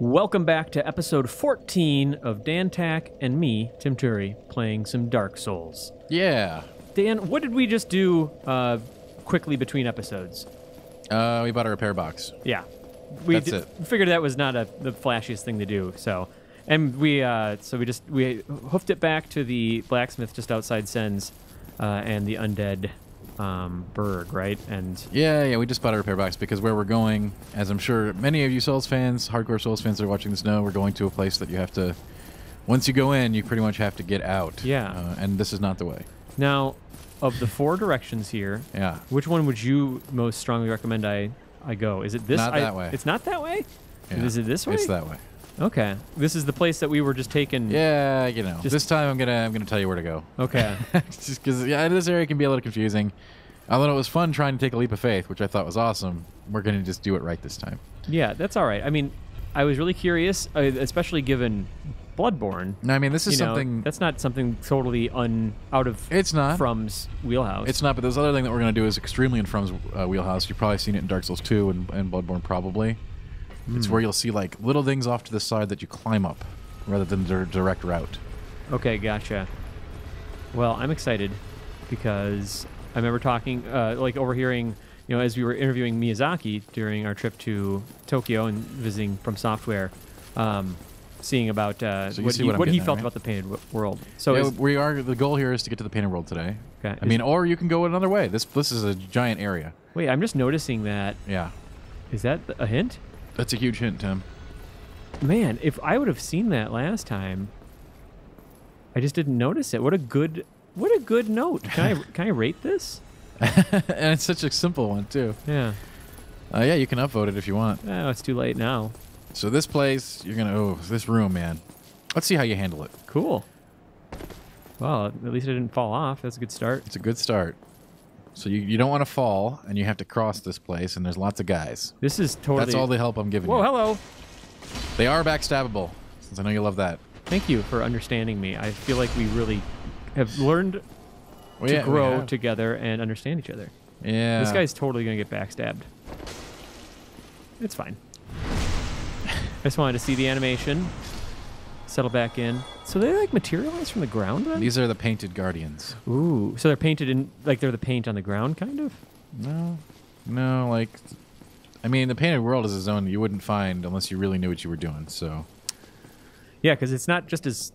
Welcome back to episode 14 of Dan Tack and me, Tim Turi, playing some Dark Souls. Yeah. Dan, what did we just do quickly between episodes? We bought a repair box. Yeah. That's it. Figured that was not the flashiest thing to do, so... And we hoofed it back to the blacksmith just outside Sen's and the Undead Berg, right? And yeah, we just bought a repair box because where we're going, as I'm sure many of you Souls fans, hardcore Souls fans that are watching this know, we're going to a place that you have to, once you go in, you pretty much have to get out. Yeah. And this is not the way. now, of the four directions here, Yeah. which one would you most strongly recommend I go? Is it this? Not that way. It's not that way? Yeah. Is it this way? It's that way. Okay. This is the place that we were just taking. Yeah, you know. This time I'm gonna tell you where to go. Okay. Just because this area can be a little confusing. Although it was fun trying to take a leap of faith, which I thought was awesome, we're gonna just do it right this time. Yeah, that's all right. I mean, I was really curious, especially given Bloodborne. No, I mean this is something that's not something totally out of it's not From's wheelhouse. It's not, but this other thing that we're going to do is extremely in From's wheelhouse. You've probably seen it in Dark Souls 2 and Bloodborne, probably. It's where you'll see like little things off to the side that you climb up, rather than the direct route. Okay, gotcha. Well, I'm excited because I remember talking, overhearing, as we were interviewing Miyazaki during our trip to Tokyo and visiting From Software, seeing about what he felt about the Painted World. So yeah, the goal here is to get to the Painted World today. Okay. I mean, or you can go another way. This is a giant area. Wait, I'm just noticing that. Yeah. Is that a hint? That's a huge hint, Tim. Man, if I would have seen that last time, I just didn't notice it. What a good note. Can I rate this? And it's such a simple one too. Yeah. Yeah, you can upvote it if you want. Oh, it's too late now. So this place, this room, man. Let's see how you handle it. Cool. Well, at least it didn't fall off. That's a good start. It's a good start. So you don't want to fall, and you have to cross this place, and there's lots of guys. This is totally... That's all the help I'm giving you. Whoa, hello. They are backstabbable, since I know you love that. Thank you for understanding me. I feel like we really have learned to grow together and understand each other. Yeah. This guy's totally going to get backstabbed. It's fine. I just wanted to see the animation. Settle back in. So they like materialize from the ground then? These are the painted guardians. Ooh. So they're painted in, like they're the paint on the ground, kind of? No, like... I mean, the Painted World is a zone you wouldn't find unless you really knew what you were doing, so... Yeah, because it's not just as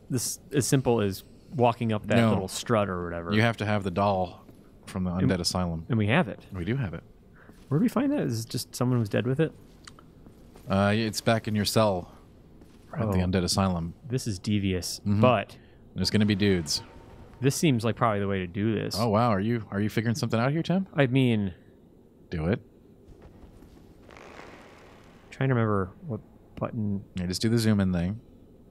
simple as walking up that little strut or whatever. You have to have the doll from the Undead Asylum. And we have it. We do have it. Where did we find that? Is it just someone who's dead with it? It's back in your cell at the Undead Asylum. This is devious, but... There's going to be dudes. This seems like probably the way to do this. Oh, wow. Are you figuring something out here, Tim? I mean... Do it. Trying to remember what button... Yeah, just do the zoom in thing.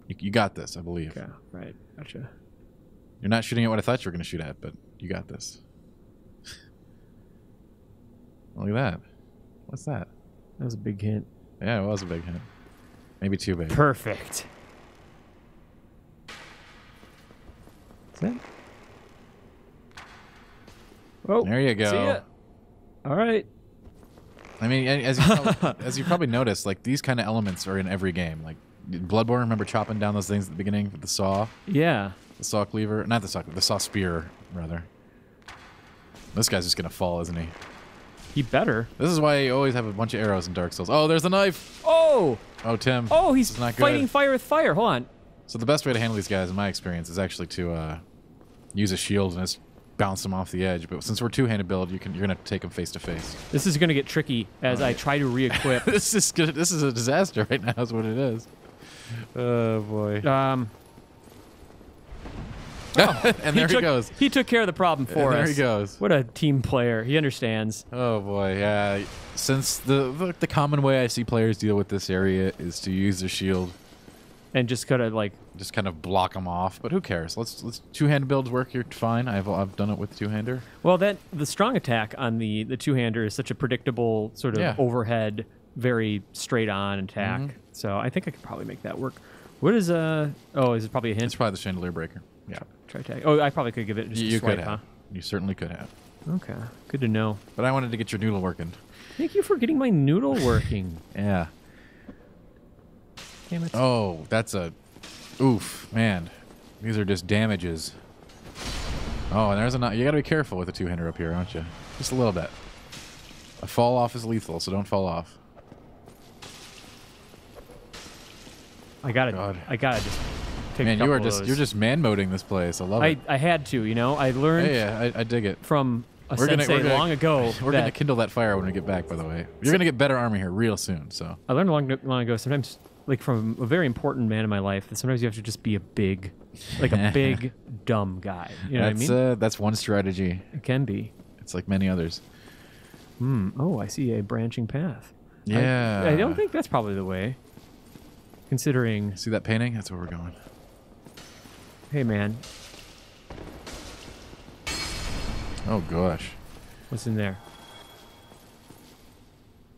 You got this, I believe. Okay, right. Gotcha. You're not shooting at what I thought you were going to shoot at, but you got this. Look at that. What's that? That was a big hint. Yeah, it was a big hint. Maybe too big. Perfect. Is that? Oh, there you go. See ya. All right. I mean, as you probably noticed, like these kind of elements are in every game. Like Bloodborne, remember chopping down those things at the beginning with the saw? Yeah. The saw cleaver, not the saw spear, rather. This guy's just gonna fall, isn't he? He better. This is why you always have a bunch of arrows in Dark Souls. Oh, there's a knife. Oh. Oh, Tim. Oh, he's not fighting good. fire with fire. Hold on. So the best way to handle these guys, in my experience, is actually to use a shield and just bounce them off the edge. But since we're two-handed build, you're gonna have to take them face to face. This is gonna get tricky as I try to re-equip. This is good. This is a disaster right now. Is what it is. Oh boy. And there he goes. He took care of the problem for us. There he goes. What a team player. He understands. Oh boy, yeah. Since the common way I see players deal with this area is to use their shield and just kind of block them off. But who cares? Let's two-handed builds work here fine. I've done it with two-hander. Well, the strong attack on the two-hander is such a predictable sort of overhead, very straight on attack. So I think I could probably make that work. What is is it probably a hint? It's probably the chandelier breaker. Yeah. Try tag. Oh, I probably could give it just a swipe, could have. You certainly could have. Okay. Good to know. But I wanted to get your noodle working. Thank you for getting my noodle working. Yeah. Damn it. Oh, that's a... Oof, man. These are just damages. Oh, and there's a... You gotta be careful with the two-hander up here, don't you? Just a little bit. A fall off is lethal, so don't fall off. I gotta just take Man, a couple of those. you're just man-moding this place. I love it. I had to, you know. I learned Yeah, I dig it. from a sensei long ago. We're gonna kindle that fire when we get back, by the way. You're gonna get better armor here real soon, so. I learned long ago, sometimes, like from a very important man in my life, that sometimes you have to just be a big dumb guy. You know what I mean? That's one strategy. It can be. It's like many others. Oh, I see a branching path. Yeah. I don't think that's probably the way. Considering... See that painting? That's where we're going. Hey, man. Oh, gosh. What's in there?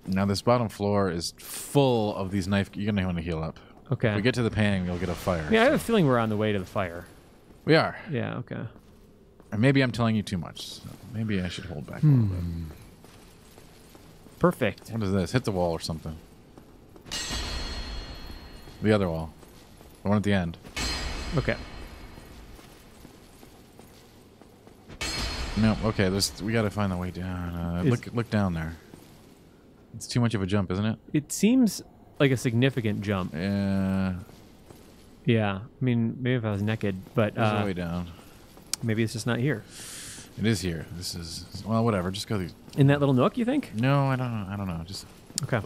Now, this bottom floor is full of these knife... You're going to want to heal up. Okay. If we get to the painting, we'll get a fire. Yeah, I have a feeling we're on the way to the fire. We are. Yeah, okay. And maybe I'm telling you too much. So maybe I should hold back a little bit. Perfect. What is this? Hit the wall or something. The other wall. The one at the end. Okay. No, okay. We got to find the way down. Look down there. It's too much of a jump, isn't it? It seems like a significant jump. Yeah. Yeah. I mean, maybe if I was naked, but There's a way down. maybe it's just not here. It is here. This is... Well, whatever. Just go these... In that little nook, you think? No, I don't know. I don't know. Just... Okay.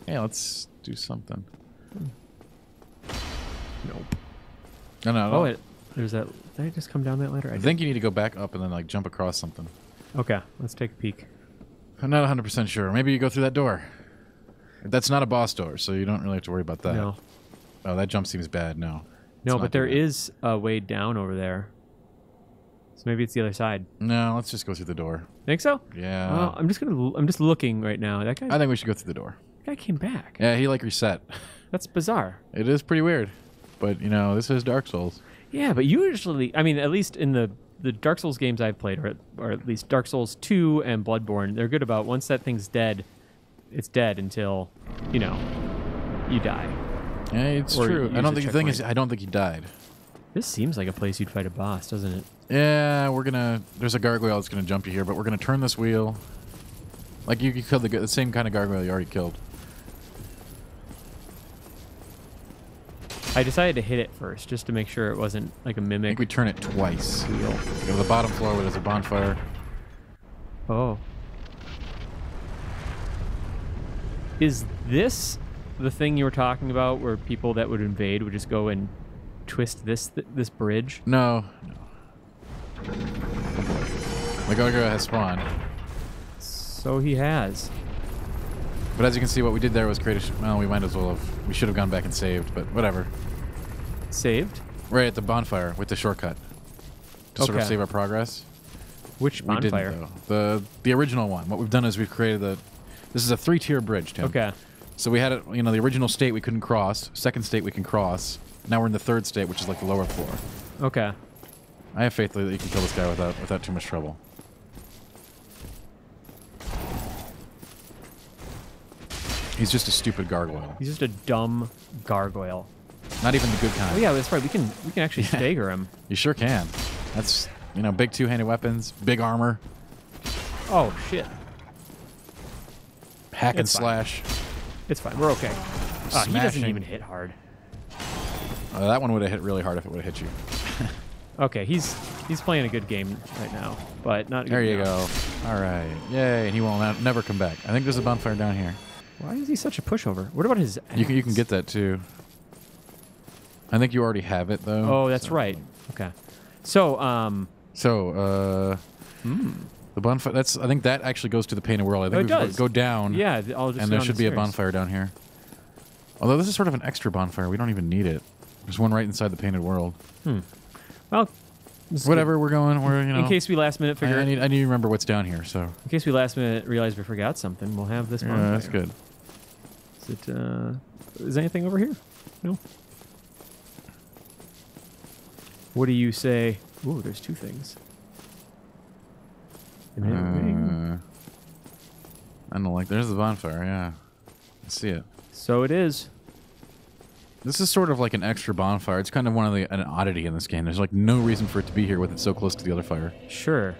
Let's do something. Nope. No. Oh, there's that... Did I just come down that ladder? I think you need to go back up and then like jump across something. Okay, let's take a peek. I'm not 100% sure. Maybe you go through that door. That's not a boss door, so you don't really have to worry about that. No. Oh, that jump seems bad. No. No, but there is a way down over there. So maybe it's the other side. No, let's just go through the door. Think so? Yeah. Well, I'm just looking right now. That guy. I think we should go through the door. That guy came back. Yeah, he like reset. That's bizarre. It is pretty weird, but you know this is Dark Souls. Yeah, but usually, I mean, at least in the Dark Souls games I've played, or at least Dark Souls 2 and Bloodborne, they're good about once that thing's dead, it's dead until, you know, you die. Yeah, it's Or true. use I don't a think the thing is, checkpoint. I don't think he died. This seems like a place you'd fight a boss, doesn't it? Yeah, there's a gargoyle that's gonna jump you here, but we're gonna turn this wheel. Like you killed the same kind of gargoyle you already killed. I decided to hit it first, just to make sure it wasn't like a I mimic think we turn it twice. wheel. Go to the bottom floor where there's a bonfire. Oh. Is this the thing you were talking about where people that would invade would just go and twist this bridge? No. The gargoyle has spawned. So he has. But as you can see, what we did there was create a... Well, we might as well have... We should have gone back and saved, but whatever. Saved? Right at the bonfire with the shortcut. To sort of Okay. save our progress. Which We bonfire? didn't, though. The original one. What we've done is we've created the... This is a 3-tier bridge, Tim. Okay. So we had it, you know, the original state we couldn't cross. Second state we can cross. Now we're in the third state, which is like the lower floor. Okay. I have faith that you can kill this guy without too much trouble. He's just a stupid gargoyle. He's just a dumb gargoyle. Not even the good kind. Oh yeah, that's right. We can actually stagger him. You sure can. That's, you know, big two-handed weapons, big armor, Oh shit. hack and It's fine. slash. It's fine. We're okay. He doesn't Smashing. even hit hard. That one would have hit really hard if it would have hit you. Okay, he's playing a good game right now, but not. There you enough. go. All right. Yay, and he will never come back. I think there's a bonfire down here. Why is he such a pushover? What about his? You can axe? get that too. I think you already have it though. Oh, that's right. Okay. So, the bonfire. I think that actually goes to the painted world. I think it we should does. go down. Yeah, I'll just. And there should be a bonfire down here. Although this is sort of an extra bonfire, we don't even need it. There's one right inside the painted world. Well, this is Whatever, good. we're going. We're In case we last minute figure. I need to remember what's down here. So In case we last minute realize we forgot something, we'll have this bonfire. yeah, that's good. Is there anything over here? No. What do you say? Ooh, there's two things. I don't like. There's the bonfire. Yeah, I see it. So it is. This is sort of like an extra bonfire. It's kind of an oddity in this game. There's like no reason for it to be here with it so close to the other fire. Sure.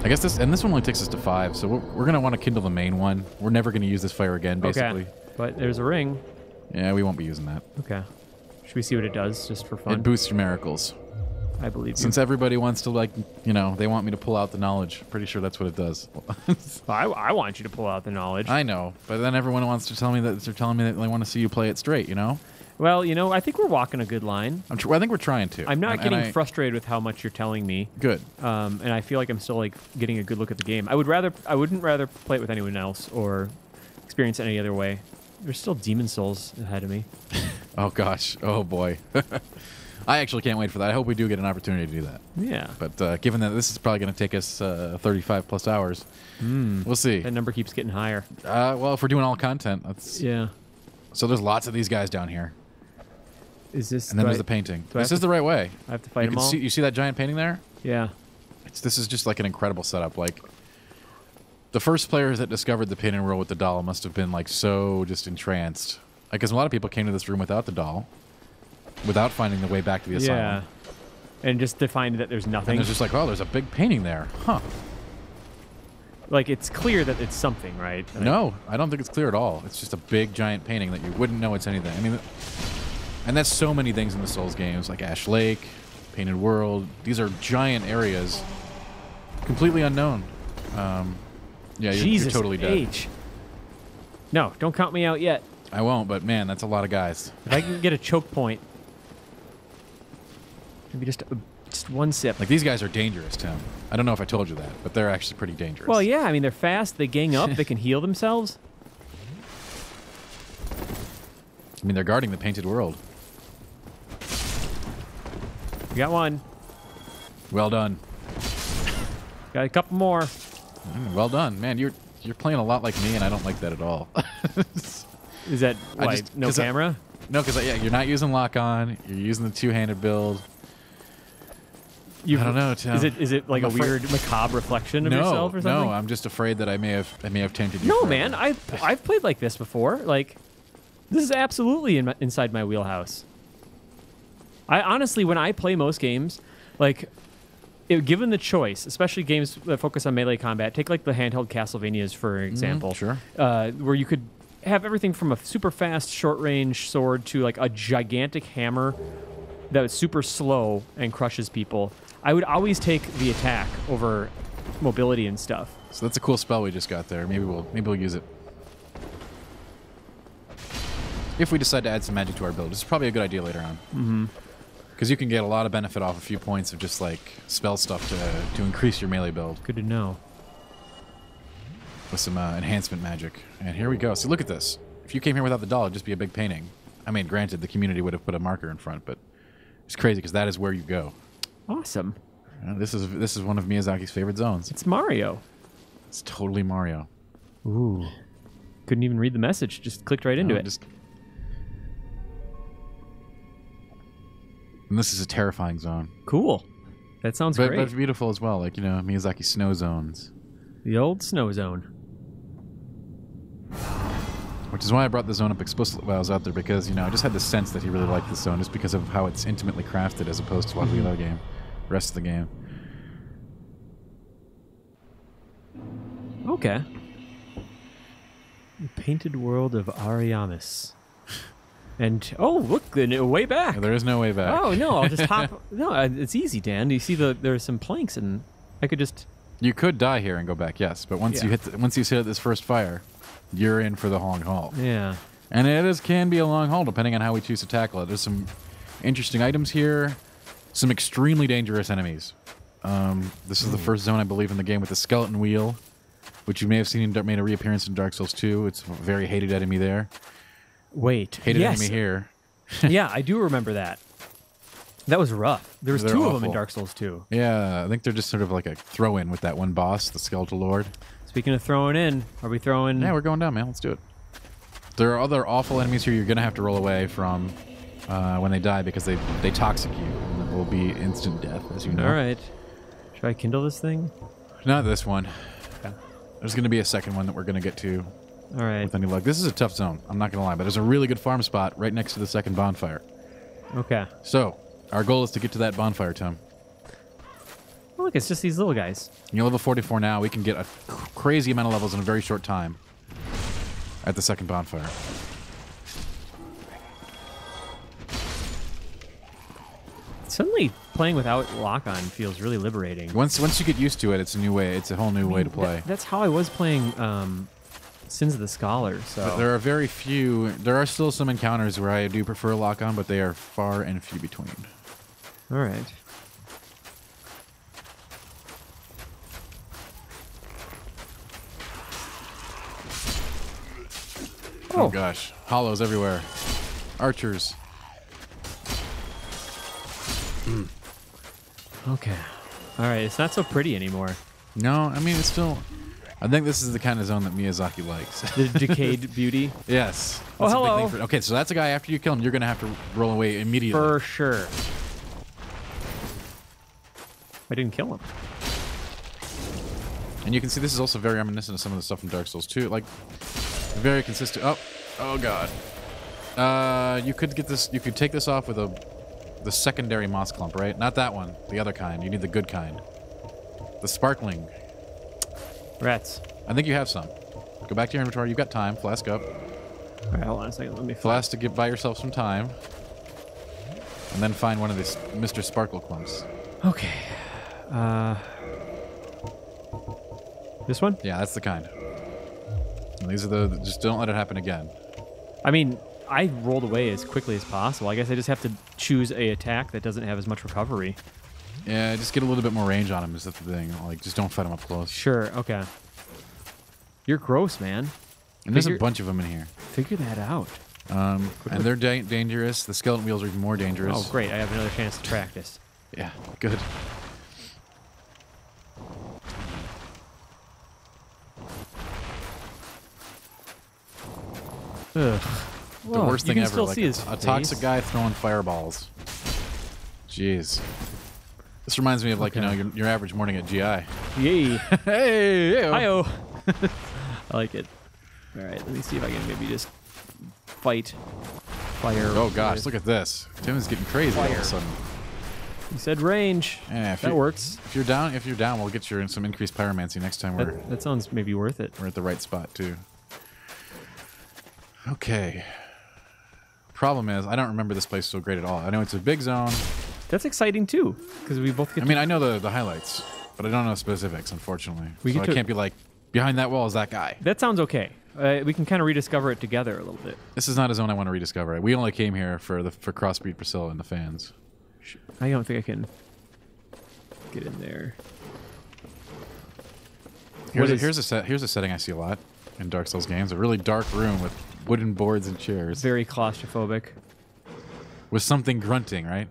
I guess this one only takes us to 5, so we're going to want to kindle the main one. We're never going to use this fire again, basically. Okay, but there's a ring. Yeah, we won't be using that. Okay. Should we see what it does, just for fun? It boosts your miracles. I believe you. Since everybody wants to, like, you know, they want me to pull out the knowledge. Pretty sure that's what it does. Well, I want you to pull out the knowledge. I know, but then everyone wants to tell me that they're telling me that they want to see you play it straight, you know? Well, you know, I think we're walking a good line. I think we're trying to. I'm not getting frustrated with how much you're telling me. Good. And I feel like I'm still like getting a good look at the game. I wouldn't rather play it with anyone else or experience it any other way. There's still Demon Souls ahead of me. Oh gosh. Oh boy. I actually can't wait for that. I hope we do get an opportunity to do that. Yeah. But given that this is probably going to take us 35 plus hours, we'll see. That number keeps getting higher. Well, if we're doing all content, that's... Yeah. So there's lots of these guys down here. Is this... And then there's the painting. This is the right way. I have to fight them all? You see that giant painting there? Yeah. This is just like an incredible setup. Like, the first players that discovered the painted world with the doll must have been like so just entranced. Like, because a lot of people came to this room without the doll, without finding the way back to the asylum. Yeah. And just to find that there's nothing. And there's just like, oh, there's a big painting there. Huh. Like, it's clear that it's something, right? Like, no, I don't think it's clear at all. It's just a big, giant painting that you wouldn't know it's anything. I mean, and that's so many things in the Souls games, like Ash Lake, Painted World. These are giant areas, completely unknown. Yeah, you're totally dead. H. No, don't count me out yet. I won't, but man, that's a lot of guys. If I can get a choke point, maybe just one sip. Like, these guys are dangerous, Tim. I don't know if I told you that, but they're actually pretty dangerous. Well, yeah, I mean, they're fast, they gang up, they can heal themselves. I mean, they're guarding the painted world. We got one. Well done. Got a couple more. Well done. Man, you're playing a lot like me, and I don't like that at all. Is that why? No camera? No, because yeah, you're not using lock-on. You're using the two-handed build. I don't know, Tim. Is it like a weird macabre reflection of yourself or something? No, I'm just afraid that I may have tainted you. No, forever. man, I've played like this before. Like, this is absolutely inside my wheelhouse. I honestly, when I play most games, like, given the choice, especially games that focus on melee combat, take like the handheld Castlevanias for example. Sure. Where you could have everything from a super fast short-range sword to like a gigantic hammer that is super slow and crushes people. I would always take the attack over mobility and stuff. So that's a cool spell we just got there. Maybe we'll use it. If we decide to add some magic to our build. This is probably a good idea later on. Mm-hmm. Because you can get a lot of benefit off a few points of just like spell stuff to increase your melee build. Good to know. With some enhancement magic. And here we go. So look at this. If you came here without the doll, it'd just be a big painting. I mean, granted, the community would have put a marker in front, but it's crazy because that is where you go. Awesome. This is one of Miyazaki's favorite zones. It's Mario. It's totally Mario. Ooh. Couldn't even read the message. Just clicked right into it. And this is a terrifying zone. Cool. That sounds great. But it's beautiful as well. Like, you know, Miyazaki's snow zones. The old snow zone. Which is why I brought the zone up explicitly while I was out there, because, you know, I just had the sense that he really liked this zone just because of how it's intimately crafted as opposed to a lot of the other game, rest of the game. Okay. The Painted World of Ariamis. And, oh, look, way back. Yeah, there is no way back. Oh, no, I'll just hop. No, it's easy, Dan. You see there's some planks, and I could just... You could die here and go back, yes, but once you hit this first fire, you're in for the long haul. Yeah. And it can be a long haul depending on how we choose to tackle it. There's some interesting items here, some extremely dangerous enemies. This is the first zone, I believe, in the game with the skeleton wheel, which you may have seen made a reappearance in Dark Souls 2. It's a very hated enemy there. Wait. Hated enemy here. Yeah, I do remember that. That was rough. There was two of them in Dark Souls 2. Yeah, I think they're just sort of like a throw-in with that one boss, the Skeletal Lord. Speaking of throwing in, are we throwing... Yeah, we're going down, man. Let's do it. There are other awful enemies here you're going to have to roll away from when they die because they toxic you, and it will be instant death, as you know. All right. Should I kindle this thing? Not this one. Okay. There's going to be a second one that we're going to get to All right. with any luck. This is a tough zone. I'm not gonna lie, but there's a really good farm spot right next to the second bonfire. Okay. So our goal is to get to that bonfire, Tim. Oh, look, it's just these little guys. You're level 44 now. We can get a crazy amount of levels in a very short time at the second bonfire. Suddenly, playing without lock-on feels really liberating. Once you get used to it, it's a new way. It's a whole new way to play. That's how I was playing Sins of the Scholar. So But there are very few. There are still some encounters where I do prefer lock-on, but they are far and few between. All right. Oh gosh, hollows everywhere. Archers. Okay. All right. It's not so pretty anymore. No, I mean it's still. I think this is the kind of zone that Miyazaki likes. The decayed beauty. Yes. Oh, That's a big hello. thing okay, so that's a guy. After you kill him, you're gonna have to roll away immediately. For sure. I didn't kill him. And you can see this is also very reminiscent of some of the stuff from Dark Souls 2. Like, very consistent. Oh god. You could get this. You could take this off with the secondary moss clump, right? Not that one. The other kind. You need the good kind. The sparkling. Rats. I think you have some. Go back to your inventory. You've got time. Flask up. All right, hold on a second. Let me. Flask to buy yourself some time. And then find one of these Mr. Sparkle clumps. Okay. This one? Yeah, that's the kind. And these are just don't let it happen again. I mean, I rolled away as quickly as possible. I guess I just have to choose a attack that doesn't have as much recovery. Yeah, just get a little bit more range on him is the thing. Like, just don't fight him up close. Sure, okay. You're gross, man. And there's a bunch of them in here. Figure that out. And they're dangerous. The skeleton wheels are even more dangerous. Oh, great. I have another chance to practice. Yeah, good. Ugh. The worst thing you can ever. Still Like see his a toxic face. guy throwing fireballs. Jeez. This reminds me of, like, Okay. you know, your average morning at GI. Yay. Hey! Hi-oh. I like it. All right, let me see if I can maybe just fight fire. Oh gosh, with- look at this. Tim is getting crazy all of Fire. a sudden. You said range. Yeah, That works. If you're down, we'll get you some increased pyromancy next time That sounds maybe worth it. we're at the right spot too. Okay. Problem is, I don't remember this place so great at all. I know it's a big zone. That's exciting too, because we both get. I mean, I know the highlights, but I don't know specifics, unfortunately. We So get I to- can't be like, behind that wall is that guy. That sounds okay. We can kind of rediscover it together a little bit. This is not a zone I want to rediscover. We only came here for Crossbreed Priscilla and the fans. I don't think I can get in there. Here's a setting I see a lot in Dark Souls games. A really dark room with wooden boards and chairs. Very claustrophobic. With something grunting, right?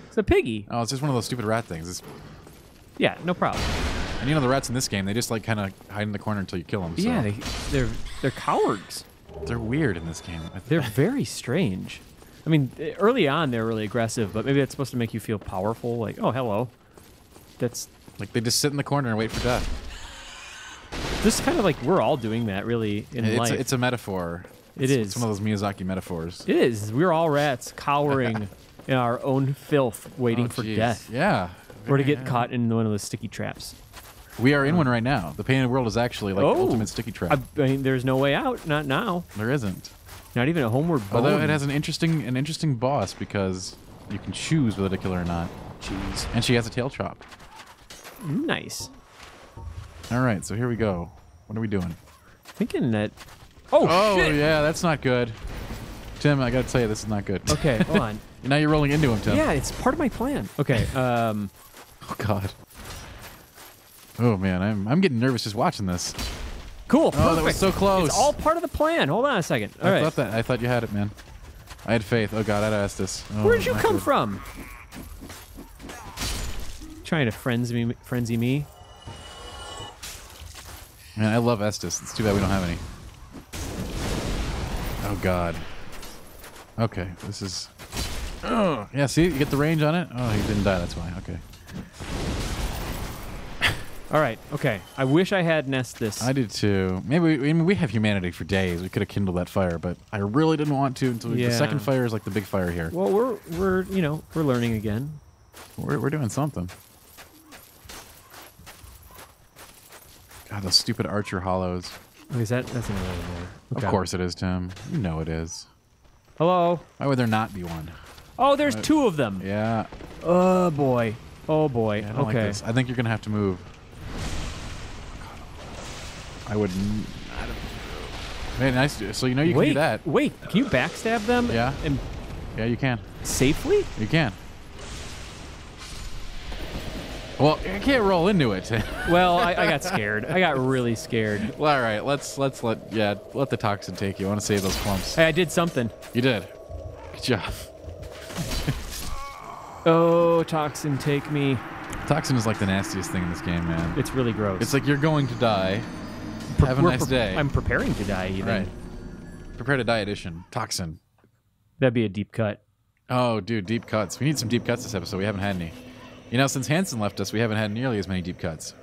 It's a piggy. Oh, it's just one of those stupid rat things. Yeah, no problem. And you know the rats in this game, they just like kind of hide in the corner until you kill them. So Yeah, they're cowards. they're weird in this game. They're very strange. I mean, early on they're really aggressive, but maybe that's supposed to make you feel powerful. Like, oh, hello. That's like they just sit in the corner and wait for death. just kind of like we're all doing that, really, in life. It's a metaphor. It's one of those Miyazaki metaphors. It is. We're all rats cowering in our own filth, waiting for geez. death. Yeah. Or to get caught in one of those sticky traps. We are in one right now. The Painted World is actually like the ultimate sticky trap. I mean, there's no way out. Not now. There isn't. Not even a homeward bone. Although it has an interesting boss because you can choose whether to kill her or not. Jeez. And she has a tail chop. Nice. All right, so here we go. What are we doing? Thinking that... Oh, shit! Yeah, that's not good. Tim, I gotta tell you, this is not good. Okay, hold on. Now you're rolling into him, Tim. Yeah, it's part of my plan. Okay, Oh, God. Oh, man, I'm getting nervous just watching this. cool, Oh, perfect. that was so close. It's all part of the plan. Hold on a second. All right. I thought you had it, man. I had faith. Oh, God, I'd asked this. Oh, Where'd you not come good. from? Trying to frenzy me? Man, I love Estus. It's too bad we don't have any. Oh, God. Okay, this is... Oh, yeah, see? You get the range on it? Oh, he didn't die. That's why. Okay. All right. Okay. I wish I had Nest this. I did too. Maybe we have humanity for days. We could have kindled that fire, but I really didn't want to until the second fire is like the big fire here. Well, we're learning again. We're doing something. God, those stupid Archer hollows. Oh, that's another one there. Okay. Of course it is, Tim. You know it is. Hello. Why would there not be one? Oh, there's two of them. Yeah. Oh boy. Oh boy. Yeah, I don't like this. I think you're gonna have to move. I wouldn't. Man, nice. So you know you can do that. Wait, can you backstab them? Yeah. And yeah, you can. Safely? You can. Well, you can't roll into it. Well, I got scared. I got really scared. Well, all right, let's let the toxin take you. I want to save those clumps. Hey, I did something. You did. Good job. Oh, toxin, take me. Toxin is like the nastiest thing in this game, man. It's really gross. It's like you're going to die. Have a nice day. I'm preparing to die, even. Right. Prepare to die edition. Toxin. That'd be a deep cut. Oh, dude, deep cuts. We need some deep cuts this episode. We haven't had any. You know, since Hansen left us, we haven't had nearly as many deep cuts.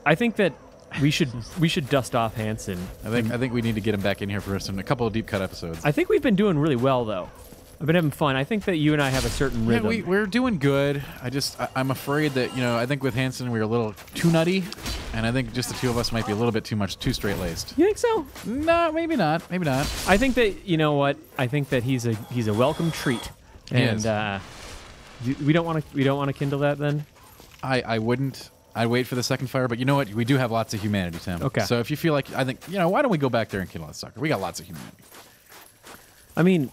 I think that we should dust off Hansen. I think we need to get him back in here for a couple of deep cut episodes. I think we've been doing really well, though. I've been having fun. I think that you and I have a certain rhythm. Yeah, we're doing good. I'm afraid that, I think with Hansen we were a little too nutty, and I think just the two of us might be a little bit too straight-laced. You think so? No, maybe not. Maybe not. I think that, you know what? I think that he's a welcome treat. And we don't want to kindle that then? I wouldn't. I'd wait for the second fire, but you know what? We do have lots of humanity, Tim. Okay. So if you feel like, I think, why don't we go back there and kill that sucker? We got lots of humanity. I mean,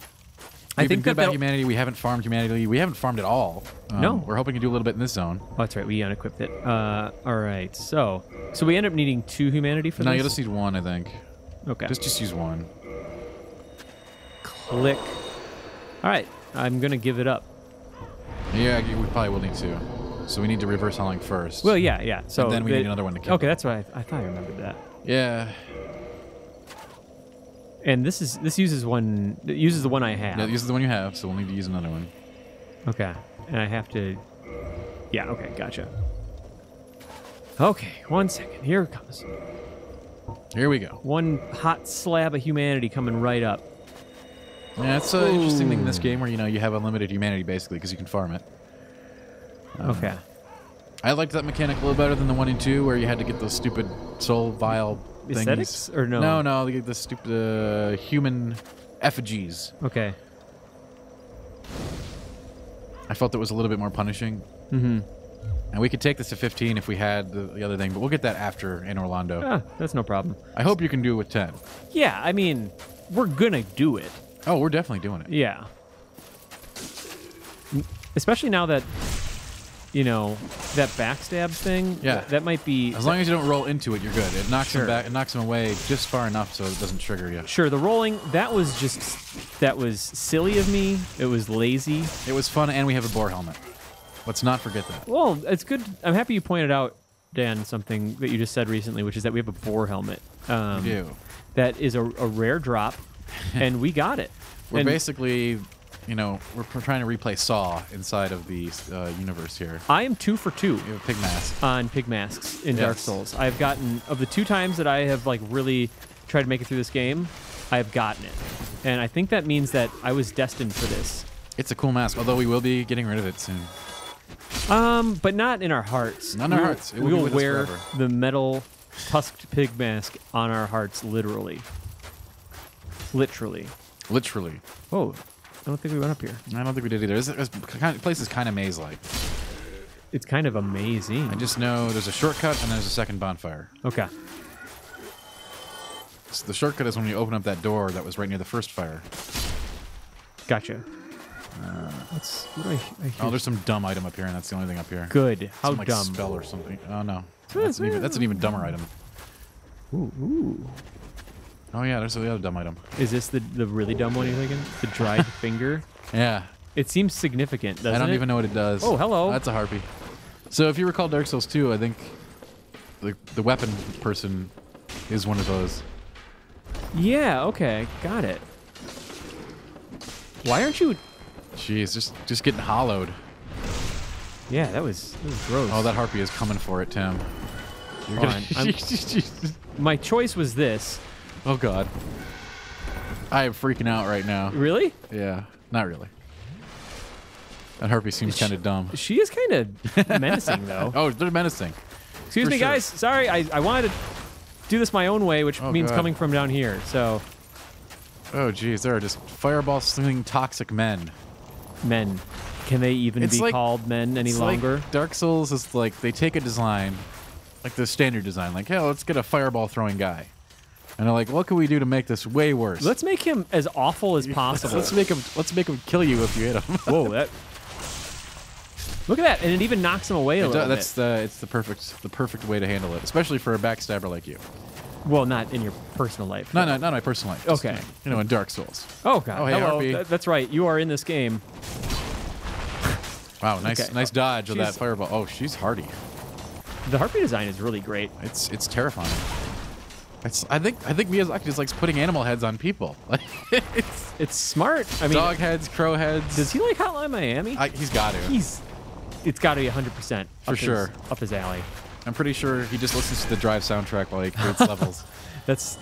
I think good about humanity. We haven't farmed humanity. We haven't farmed at all. No. We're hoping to do a little bit in this zone. Oh, that's right. We unequipped it. All right. So we end up needing 2 humanity for this? No, you just need 1, I think. Okay. Just use 1. Click. All right. I'm going to give it up. Yeah, we probably will need to. So we need to reverse hauling first. Well, yeah. So and then we need another one to kill. Okay, that's right. I thought I remembered that. Yeah. And this uses one. It uses the one I have. Yeah, this is the one you have, so we'll need to use another one. Okay. And I have to. Yeah. Okay. Gotcha. Okay. 1 second. Here it comes. Here we go. One hot slab of humanity coming right up. Yeah, it's an interesting thing in this game where you have unlimited humanity basically because you can farm it. Okay. I liked that mechanic a little better than the 1 and 2 where you had to get those stupid soul vial things. Aesthetics or no? No, the stupid human effigies. Okay. I felt it was a little bit more punishing. Mm-hmm. And we could take this to 15 if we had the other thing, but we'll get that after in Orlando. Ah, that's no problem. I hope you can do it with 10. Yeah, I mean, we're gonna do it. Oh, we're definitely doing it. Yeah. Especially now that, that backstab thing. Yeah. That might be. As long as you don't roll into it, you're good. It knocks him back. It knocks him away just far enough so it doesn't trigger you. Sure, the rolling, that was silly of me. It was lazy. It was fun, and we have a boar helmet. Let's not forget that. Well, it's good. I'm happy you pointed out, Dan, something that you just said recently, which is that we have a boar helmet. We do. That is a rare drop, and we got it. We're basically, we're trying to replay Saw inside of the universe here. I am 2 for 2. You have a pig mask. On pig masks in Dark Souls. I've gotten, of the 2 times that I have really tried to make it through this game, I have gotten it. And I think that means that I was destined for this. It's a cool mask, although we will be getting rid of it soon. But not in our hearts. Not in our hearts. We will wear the metal tusked pig mask on our hearts, literally. Literally. Oh, I don't think we went up here. I don't think we did either. This place is kind of maze-like. It's kind of amazing. I just know there's a shortcut and there's a second bonfire. Okay. So the shortcut is when you open up that door that was right near the first fire. Gotcha. What do I hear? Oh, there's some dumb item up here, and that's the only thing up here. Good. How some, dumb? Spell or something. Oh no, that's an even dumber item. Ooh. Oh yeah, there's the other dumb item. Is this the really dumb one you're thinking? The dried finger? Yeah. It seems significant, doesn't it? I don't even know what it does. Oh, hello. That's a harpy. So if you recall Dark Souls 2, I think the weapon person is one of those. Yeah. Okay. Got it. Why aren't you? Jeez, just getting hollowed. Yeah, that was gross. Oh, that harpy is coming for it, Tim. You're Hold on, my choice was this. Oh God. I am freaking out right now. Really? Yeah, not really. That harpy seems kind of dumb. She is kind of menacing, though. Oh, they're menacing. Excuse me, guys. Sorry, I wanted to do this my own way, which means coming from down here. So. Oh, geez, there are just fireball slinging toxic men. Men. Can they even be called men any longer? Like Dark Souls is like they take a design, like the standard design, like, hey, let's get a fireball throwing guy. And they're like, what can we do to make this way worse? Let's make him as awful as possible. let's make him kill you if you hit him. Whoa, that. Look at that, and it even knocks him away a little bit. It's the perfect way to handle it, especially for a backstabber like you. Well, not in your personal life. No, not my personal life. Just, okay. You know, in Dark Souls. Oh God. Oh, hey, hello. That's right. You are in this game. Wow, nice dodge of that fireball. Oh, she's hardy. The harpy design is really great. It's terrifying. I think Miyazaki just likes putting animal heads on people. It's smart. I mean, dog heads, crow heads. Does he like Hotline Miami? He's got to. It's got to be 100% for sure up his alley. I'm pretty sure he just listens to the Drive soundtrack while he creates levels. That's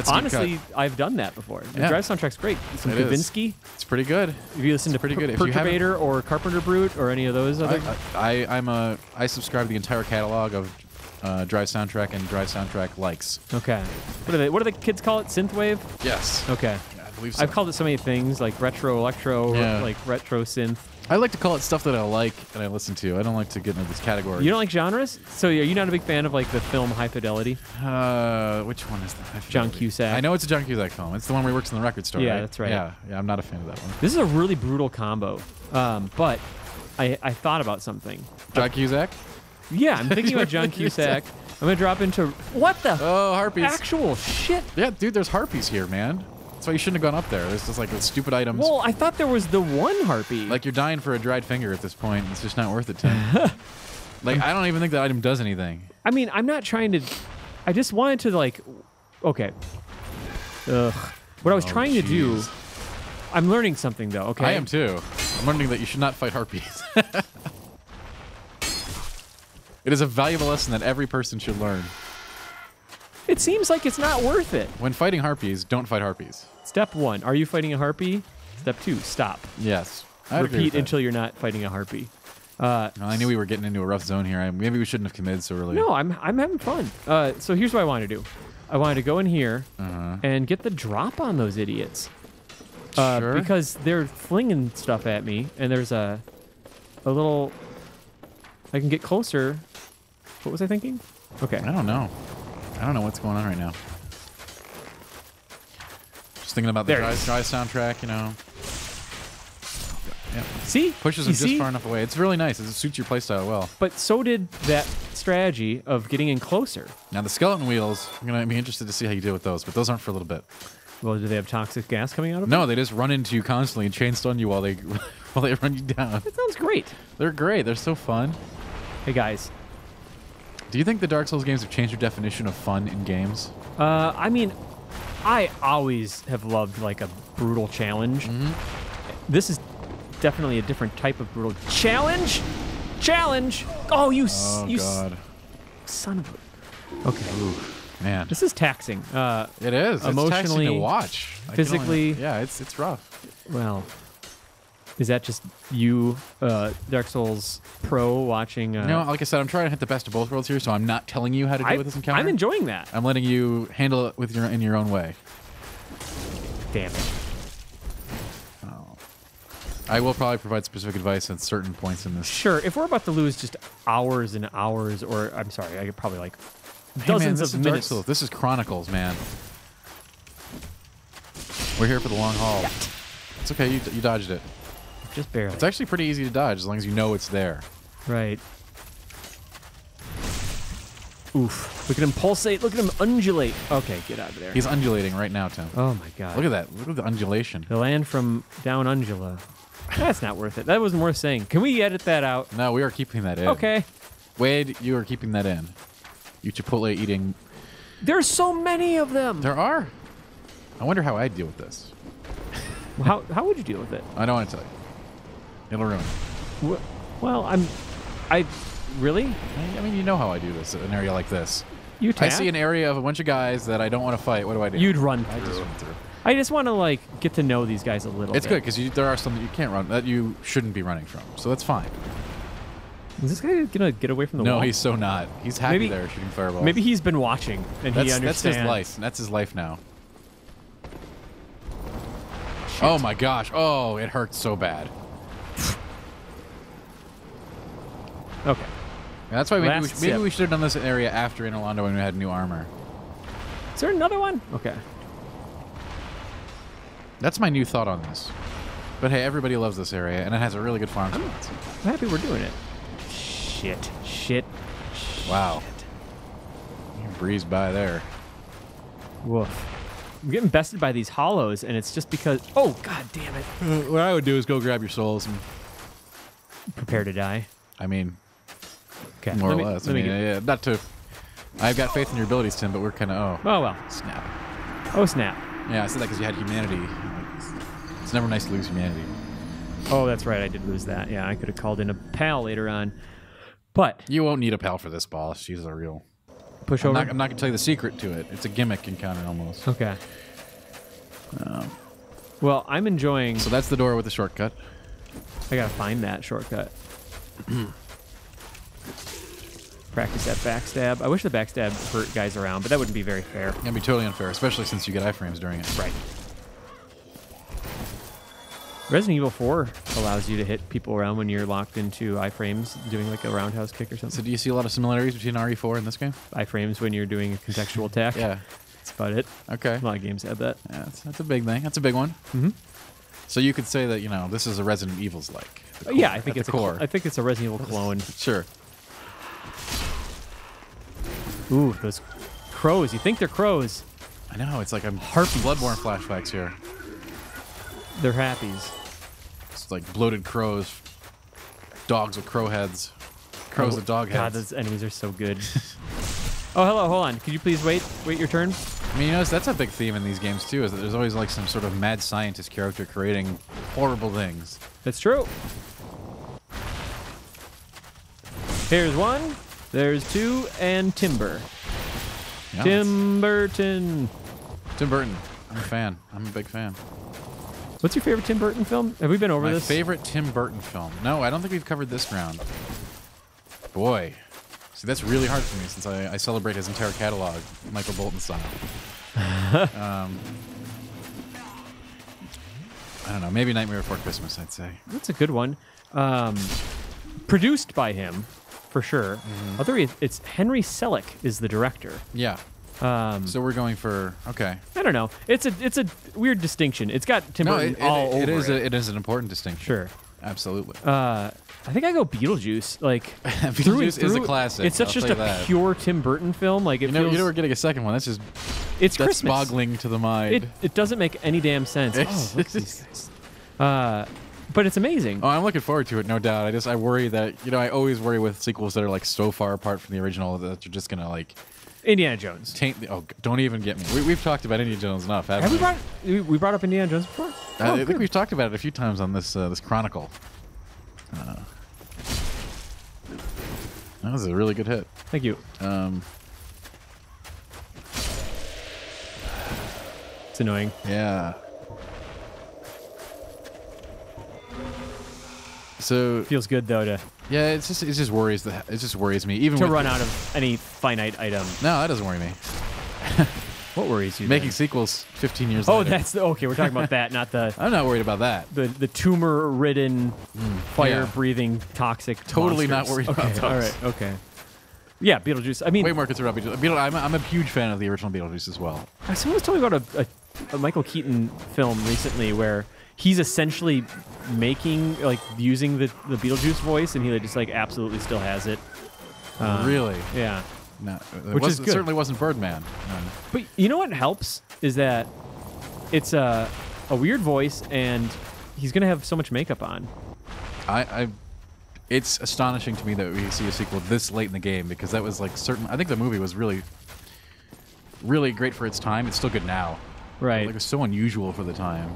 honestly, I've done that before. The Drive soundtrack's great. Some Kavinsky. It's pretty good. If you listen to Perturbator or Carpenter Brute or any of those other, I subscribe to the entire catalog of Drive soundtrack and Drive soundtrack likes. Okay. What do the kids call it? Synthwave? Yes. Okay. Yeah, I believe so. I've called it so many things, like retro electro, like retro synth. I like to call it stuff that I like and I listen to. I don't like to get into this category. You don't like genres? So are you not a big fan of like the film High Fidelity? Which one is that? John Cusack. I know it's a John Cusack film. It's the one where he works in the record store. Yeah, right? that's right. Yeah, I'm not a fan of that one. This is a really brutal combo, but I thought about something. John Cusack? Yeah, I'm thinking about John Cusack. I'm gonna drop into what the? Oh, harpies! Actual shit! Yeah, dude, there's harpies here, man. That's why you shouldn't have gone up there. There's just like stupid items. Well, I thought there was the one harpy. Like you're dying for a dried finger at this point. It's just not worth it, Tim. Like I don't even think that item does anything. I mean, I'm not trying to. I just wanted to like. Okay. Ugh. What I was trying to do. I'm learning something though. Okay. I am too. I'm learning that you should not fight harpies. It is a valuable lesson that every person should learn. It seems like it's not worth it. When fighting harpies, don't fight harpies. Step 1, are you fighting a harpy? Step 2, stop. Yes. Repeat until you're not fighting a harpy. Well, I knew we were getting into a rough zone here. Maybe we shouldn't have committed so early. No, I'm having fun. So here's what I want to do. I wanted to go in here and get the drop on those idiots. Sure. Because they're flinging stuff at me, and there's a little... I can get closer. What was I thinking? Okay. I don't know. I don't know what's going on right now. Just thinking about the Drive soundtrack, you know. Yeah. See? Pushes them just far enough away. It's really nice. It suits your playstyle well. But so did that strategy of getting in closer. Now, the skeleton wheels, I'm going to be interested to see how you deal with those, but those aren't for a little bit. Well, do they have toxic gas coming out of them? No, they just run into you constantly and chain stun you while they run you down. That sounds great. They're great. They're so fun. Hey, guys. Do you think the Dark Souls games have changed your definition of fun in games? I mean, I always have loved like a brutal challenge. This is definitely a different type of brutal challenge. Oh, you God. son of a. Okay. Ooh, man. This is taxing. It is. Emotionally, it's taxing to watch. Physically. Yeah, it's rough. Well, is that just you, Dark Souls pro, watching? No, like I said, I'm trying to hit the best of both worlds here, so I'm not telling you how to deal with this encounter. I'm enjoying that. I'm letting you handle it in your own way. Damn it. Oh. I will probably provide specific advice at certain points in this. Sure, if we're about to lose just hours and hours, or I'm sorry, I could probably like Hey, dozens man, this of is minutes. Dark Souls. This is Chronicles, man. We're here for the long haul. It's okay, you dodged it. Just barely. It's actually pretty easy to dodge as long as you know it's there. Right. Oof. Look at him pulsate. Look at him undulate. Okay, get out of there. He's undulating right now, Tim. Oh, my God. Look at that. Look at the undulation. The land from down Undula. That's not worth it. That wasn't worth saying. Can we edit that out? No, we are keeping that in. Okay. Wade, you are keeping that in. You Chipotle eating. There's so many of them. There are. I wonder how I'd deal with this. How would you deal with it? I don't want to tell you. It'll ruin it. Well, really? I mean, you know how I do this in an area like this. You I see an area of a bunch of guys that I don't want to fight. What do I do? You'd run through. I just run through. I just want to like get to know these guys a little It's bit. good because there are some that you can't run, that you shouldn't be running from. So that's fine. Is this guy gonna get away from the wall? No, he's so not. He's happy there shooting fireballs. Maybe he's been watching and he understands. That's his life. That's his life now. Shit. Oh my gosh. Oh, it hurts so bad. Okay. Yeah, that's why maybe we should have done this area after Interlando when we had new armor. Is there another one? Okay. That's my new thought on this. But hey, everybody loves this area, and it has a really good farm. I'm happy we're doing it. Shit. Wow. You breezed by there. Woof. I'm getting bested by these hollows, and it's just because... Oh, god damn it. What I would do is go grab your souls and... Prepare to die. I mean... Okay. More or less. I mean, yeah, not to... I've got faith in your abilities, Tim, but we're kind of... Oh, well. Snap. Oh, snap. Yeah, I said that because you had humanity. It's never nice to lose humanity. Oh, that's right. I did lose that. Yeah, I could have called in a pal later on. But... You won't need a pal for this boss. She's a real... Pushover? I'm not going to tell you the secret to it. It's a gimmick encounter almost. Okay. Well, I'm enjoying... So that's the door with the shortcut. I gotta find that shortcut. Practice that backstab. I wish the backstab hurt guys around, but that wouldn't be very fair. That'd be totally unfair, especially since you get iframes during it. Right. Resident Evil 4 allows you to hit people around when you're locked into iframes, doing like a roundhouse kick or something. So do you see a lot of similarities between RE4 and this game? Iframes when you're doing a contextual attack. Yeah. That's about it. Okay. A lot of games have that. Yeah, that's a big thing. That's a big one. Mm-hmm. So you could say that, you know, this is a Resident Evil's like. Yeah, I think it's core. I think it's a Resident Evil clone. Sure. Ooh, those crows. You think they're crows. I know, it's like I'm Harpies. Bloodborne flashbacks here. They're happies. It's like bloated crows, dogs with crow heads, crows with dog heads. God, those enemies are so good. Oh, hello, hold on. Could you please wait your turn? I mean, you know, that's a big theme in these games too, is that there's always like some sort of mad scientist character creating horrible things. That's true. Here's one. There's two, and Timber. Yeah, Tim Burton. Tim Burton. I'm a fan. I'm a big fan. What's your favorite Tim Burton film? Have we been over this? My favorite Tim Burton film. No, I don't think we've covered this ground. Boy. See, that's really hard for me since I celebrate his entire catalog, Michael Bolton style. I don't know. Maybe Nightmare Before Christmas, I'd say. That's a good one. Produced by him, for sure. Mm-hmm. Although it's Henry Selick is the director. Yeah. So we're going for okay. I don't know. It's a weird distinction. It's got Tim Burton all over it. It is an important distinction. Sure. Absolutely. I think I go Beetlejuice. Like Beetlejuice is a classic. It's such just a pure Tim Burton film. Like it feels. You know we're getting a second one. That's Christmas. boggling to the mind. It doesn't make any damn sense. Oh, look at these guys. But it's amazing. Oh, I'm looking forward to it, no doubt. I worry that I always worry with sequels that are like so far apart from the original that you're just gonna like. Indiana Jones. Don't even get me. We've talked about Indiana Jones enough, haven't we? We brought up Indiana Jones before? I think we've talked about it a few times on this this chronicle. That was a really good hit. Thank you. It's annoying. Yeah. So feels good though to. Yeah, it just worries me even to run out of any finite item. No, that doesn't worry me. What worries you? Making sequels 15 years later. Oh, that's okay. We're talking about that, not the. I'm not worried about that. The tumor-ridden, fire-breathing, toxic. Totally monsters. not worried about those. All right. Okay. Yeah, Beetlejuice. I mean, way more concerned about Beetlejuice. I'm a huge fan of the original Beetlejuice as well. Someone was telling me about a Michael Keaton film recently where he's essentially using the Beetlejuice voice, and he just absolutely still has it. Really? Yeah. No, Which is good. It certainly wasn't Birdman. But you know what helps is that it's a weird voice, and he's gonna have so much makeup on. It's astonishing to me that we see a sequel this late in the game because that was I think the movie was really, really great for its time. It's still good now. Right. It was so unusual for the time.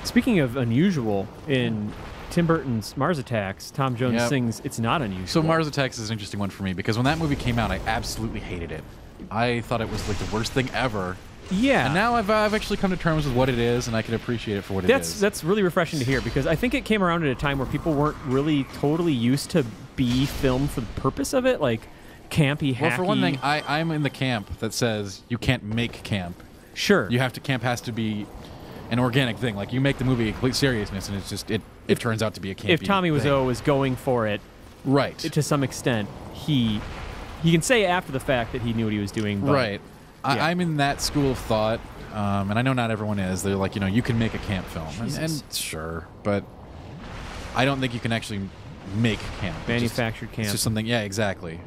Speaking of unusual in Tim Burton's Mars Attacks, Tom Jones sings "It's Not Unusual." So Mars Attacks is an interesting one for me because when that movie came out, I absolutely hated it. I thought it was like the worst thing ever. Yeah. And now I've actually come to terms with what it is, and I can appreciate it for what it is. That's really refreshing to hear because I think it came around at a time where people weren't really totally used to B film for the purpose of it, like campy, hacky. Well, for one thing, I'm in the camp that says you can't make camp. Sure. Camp has to be an organic thing. Like you make the movie a complete seriousness, and it's just it turns out to be a campy If Tommy Wiseau was going for it, right, to some extent, he can say after the fact that he knew what he was doing. But right. Yeah. I'm in that school of thought, and I know not everyone is. They're like, you can make a camp film, and sure, but I don't think you can actually make camp. Manufactured camp. It's just something. Yeah, exactly.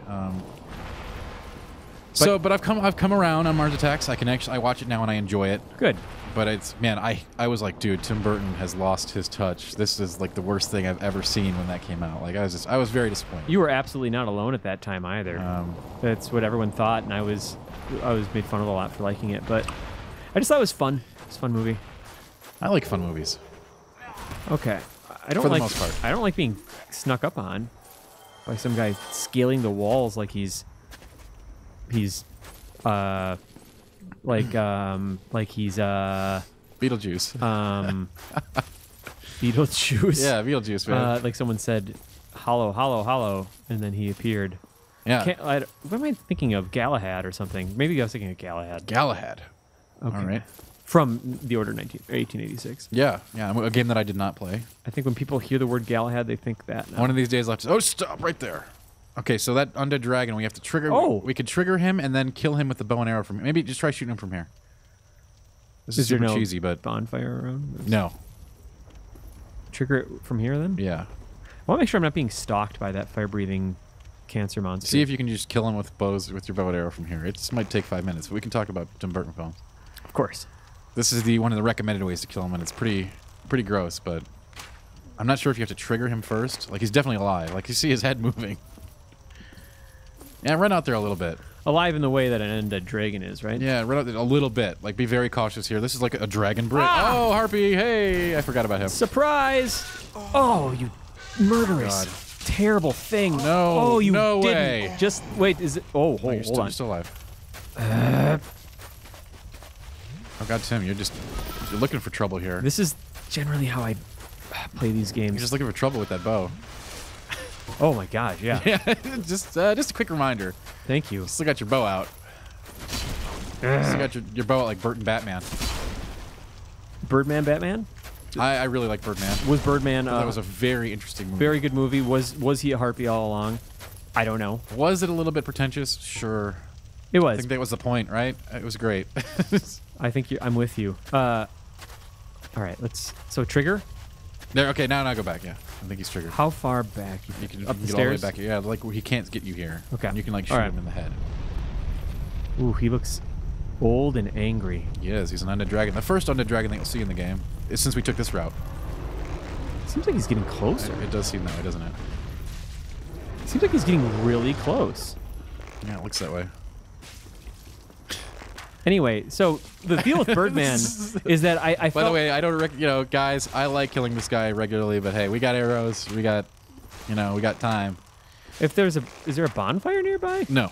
But I've come around on Mars Attacks. I watch it now and I enjoy it. Good. But I was like, dude, Tim Burton has lost his touch. This is like the worst thing I've ever seen when that came out. Like I was very disappointed. You were absolutely not alone at that time either. That's what everyone thought, and I was made fun of a lot for liking it, but I just thought it was fun. It's a fun movie. I like fun movies. Okay. For the most part. I don't like being snuck up on by some guy scaling the walls like he's Beetlejuice. Beetlejuice. Yeah, Beetlejuice, man. Like someone said, "Hollow, hollow, hollow," and then he appeared. Yeah. What am I thinking of? Galahad or something? Maybe I was thinking of Galahad. Galahad. Okay. All right. From The Order 1886. Yeah, a game that I did not play. I think when people hear the word Galahad, they think that now. One of these days, I'll have to. Oh, stop right there. Okay, so that undead dragon, we have to trigger. Oh. We could trigger him and then kill him with the bow and arrow from. Maybe just try shooting him from here. This is super cheesy, but bonfire around. No. Trigger it from here, then. Yeah. I want to make sure I'm not being stalked by that fire-breathing cancer monster. See if you can just kill him with bows with your bow and arrow from here. It might take 5 minutes, but we can talk about Tim Burton films. Of course. This is one of the recommended ways to kill him, and it's pretty gross. But I'm not sure if you have to trigger him first. Like he's definitely alive. Like you see his head moving. Yeah, run out there a little bit. Alive in the way that an undead dragon is, right? Yeah, run out there a little bit. Like be very cautious here. This is like a dragon bridge. Oh, Harpy! Hey, I forgot about him. Surprise! Oh, you murderous, terrible thing! No, oh, you no didn't. way. Just wait. Is it? Oh, hold on. You're still alive. Oh God, Tim, you're looking for trouble here. This is generally how I play these games. You're just looking for trouble with that bow. Oh my gosh, yeah. Yeah, just a quick reminder. Thank you. Still got your bow out. Still got your bow out like Burt and Batman. Birdman Batman? I really like Birdman. Was Birdman... that was a very interesting movie. Very good movie. Was he a harpy all along? I don't know. Was it a little bit pretentious? Sure. It was. I think that was the point, right? It was great. I think I'm with you. All right, so trigger? There. Okay, now go back, yeah. I think he's triggered. How far back? You can up the get stairs? all the way back here. Yeah, like he can't get you here. Okay. And you can like shoot him in the head. Ooh, he looks old and angry. He is. He's an undead dragon. The first undead dragon that you'll see in the game is since we took this route. Seems like he's getting closer. It does seem that way, doesn't it? Seems like he's getting really close. Yeah, it looks that way. Anyway, so the deal with Birdman is that I By the way, I don't guys, I like killing this guy regularly, but hey, we got arrows, we got time. If is there a bonfire nearby? No.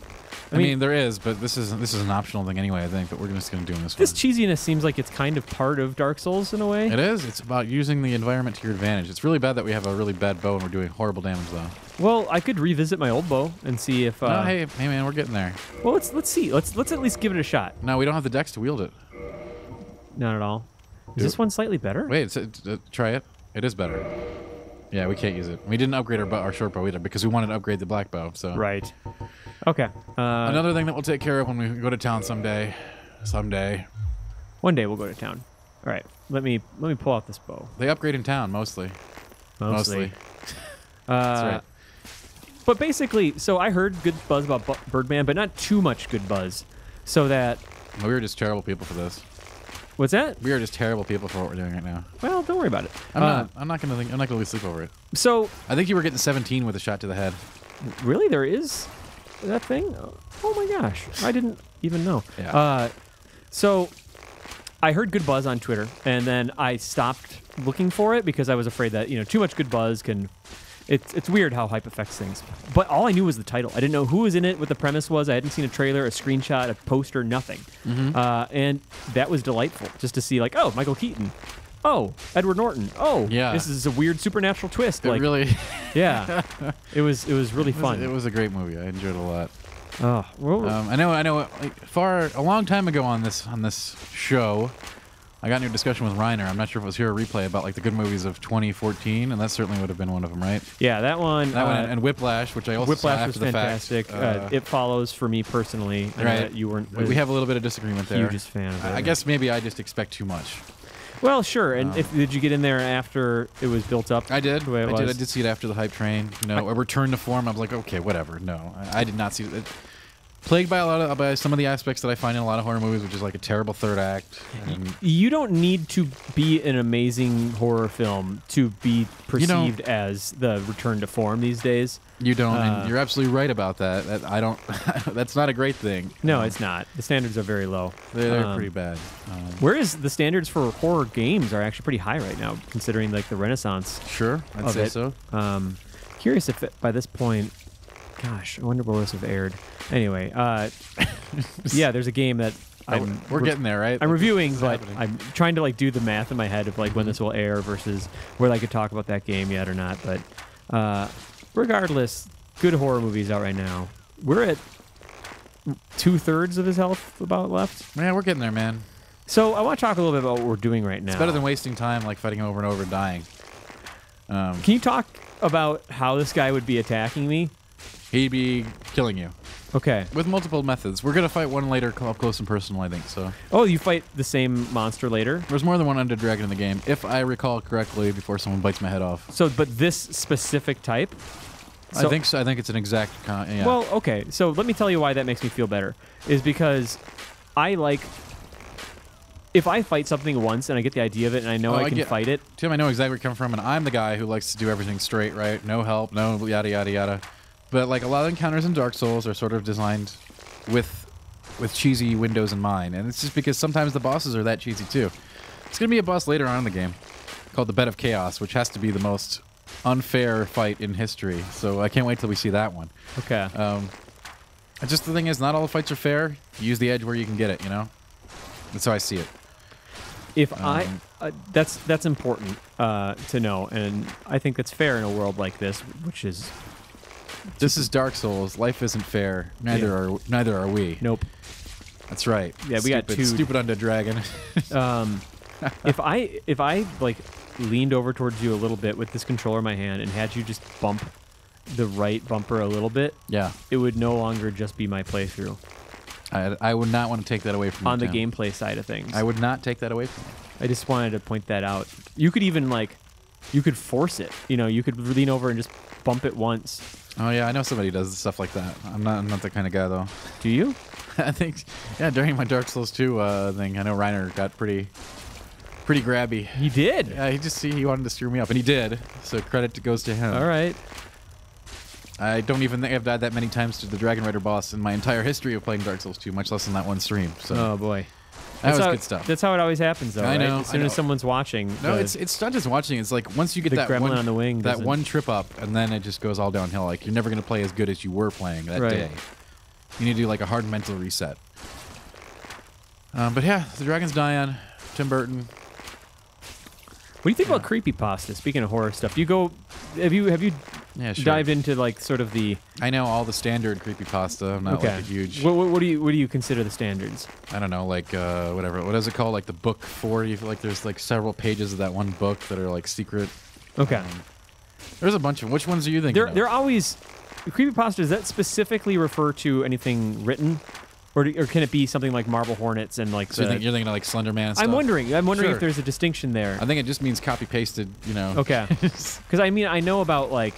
I mean there is, but this is an optional thing anyway, I think, but we're just going to do this one. This cheesiness seems like it's kind of part of Dark Souls in a way. It is. It's about using the environment to your advantage. It's really bad that we have a really bad bow and we're doing horrible damage though. Well, I could revisit my old bow and see if no, hey man, we're getting there. Well, let's see. Let's at least give it a shot. No, we don't have the dex to wield it. Not at all. Is this one slightly better? Wait, try it. It is better. Yeah, we can't use it. We didn't upgrade our short bow either because we wanted to upgrade the black bow. So right. Okay. Another thing that we'll take care of when we go to town someday. One day we'll go to town. All right. Let me pull out this bow. They upgrade in town mostly. That's right. But basically, so I heard good buzz about Birdman, but not too much good buzz. So that we were just terrible people for this. What's that? We are just terrible people for what we're doing right now. Well, don't worry about it. I'm not gonna lose sleep over it. So I think you were getting 17 with a shot to the head. Really, there is that thing? Oh my gosh, I didn't even know. Yeah. So I heard good buzz on Twitter, and then I stopped looking for it because I was afraid that too much good buzz can. It's weird how hype affects things. But all I knew was the title. I didn't know who was in it, what the premise was. I hadn't seen a trailer, a screenshot, a poster, nothing. And that was delightful, just to see like, oh, Michael Keaton. Oh, Edward Norton. Oh, yeah. This is a weird supernatural twist. It like, really. yeah, it was really fun. It was a great movie. I enjoyed it a lot. Oh, well, I know. Like, a long time ago on this show, I got into a discussion with Reiner. I'm not sure if it was here or replay about like the good movies of 2014, and that certainly would have been one of them, right? yeah, that one. That one and Whiplash, which I also saw Whiplash after was the fantastic. fact. It follows for me personally. I know Right. that you weren't. We have a little bit of disagreement there. Hugest fan of it. I guess maybe I just expect too much. Well, sure. And did you get in there after it was built up? I did. The way it was? I did see it after the hype train. A return to form. I was like, okay, whatever. No, I did not see it. Plagued by some of the aspects that I find in a lot of horror movies, which is like a terrible third act. And You don't need to be an amazing horror film to be perceived as the return to form these days. you don't, and you're absolutely right about that. I don't. That's not a great thing. No, it's not. The standards are very low. They're pretty bad. Whereas the standards for horror games are actually pretty high right now, considering like the renaissance. Sure, I'd of say it. so. Curious if by this point, gosh, I wonder where this have aired. Anyway, yeah, there's a game that We're getting there, right? I'm reviewing, but happening. I'm trying to like do the math in my head of like when this will air versus whether I could talk about that game yet or not. But regardless, good horror movies out right now. We're at 2/3 of his health about left. Yeah, we're getting there, man. So I want to talk a little bit about what we're doing right now. It's better than wasting time like fighting over and over and dying. Can you talk about how this guy would be attacking me? He'd be killing you Okay. with multiple methods. We're gonna fight one later, up close and personal, I think. So Oh, you fight the same monster later? there's more than one Undead Dragon in the game, if I recall correctly. Before someone bites my head off, So, but this specific type? I think so. I think it's an exact. Yeah. Well, okay. So let me tell you why that makes me feel better. Is because I like if I fight something once and I get the idea of it and I know I can fight it. Tim, I know exactly where you're coming from, and I'm the guy who likes to do everything straight, right? No help, no yada yada yada. But like a lot of encounters in Dark Souls are sort of designed with cheesy windows in mind, and it's just because sometimes the bosses are that cheesy too. It's gonna be a boss later on in the game called the Bed of Chaos, which has to be the most unfair fight in history. So I can't wait till we see that one. Okay. Just the thing is, not all the fights are fair. Use the edge where you can get it. That's how I see it. If that's important to know, and I think that's fair in a world like this, which is This is Dark Souls. Life isn't fair. Neither are we. nope. That's right. Yeah, we got two- stupid Undead Dragon. If I like leaned over towards you a little bit with this controller in my hand and had you just bump the right bumper a little bit, Yeah. it would no longer just be my playthrough I would not want to take that away from you, on the Tim. gameplay side of things. I would not take that away from you. I just wanted to point that out. You could even you could force it. You could lean over and just bump it once. Oh yeah, I know somebody does stuff like that. I'm not that kind of guy though. Do you? I think during my Dark Souls 2 thing, I know Reiner got pretty grabby. He did. Yeah, he wanted to screw me up, and he did. So credit goes to him. All right. I don't even think I've died that many times to the Dragon Rider boss in my entire history of playing Dark Souls 2, much less in that one stream. So Oh boy. that was how, good stuff. That's how it always happens, though. I right? know, As soon I as know. someone's watching. No, it's not just watching. It's like once you get the that gremlin one on the wing. that doesn't- one trip up, and then it just goes all downhill. Like you're never going to play as good as you were playing that Right. day. You need to do like a hard mental reset. But yeah, the dragon's dying. Tim Burton. What do you think about creepypasta? Speaking of horror stuff, have you Yeah, sure. dived into like sort of the I know all the standard creepypasta. I'm not like a huge. What do you consider the standards? I don't know, like whatever. What is it called? Like the book 4. You feel like there's like several pages of that one book that are like secret. Okay. There's a bunch of. Which ones are you thinking? They're always creepypasta. Does that specifically refer to anything written, or can it be something like Marble Hornets and like? So you're thinking of like Slender Man and stuff? I'm wondering Sure. if there's a distinction there. I think it just means copy pasted. Okay. Because I mean, I know about like,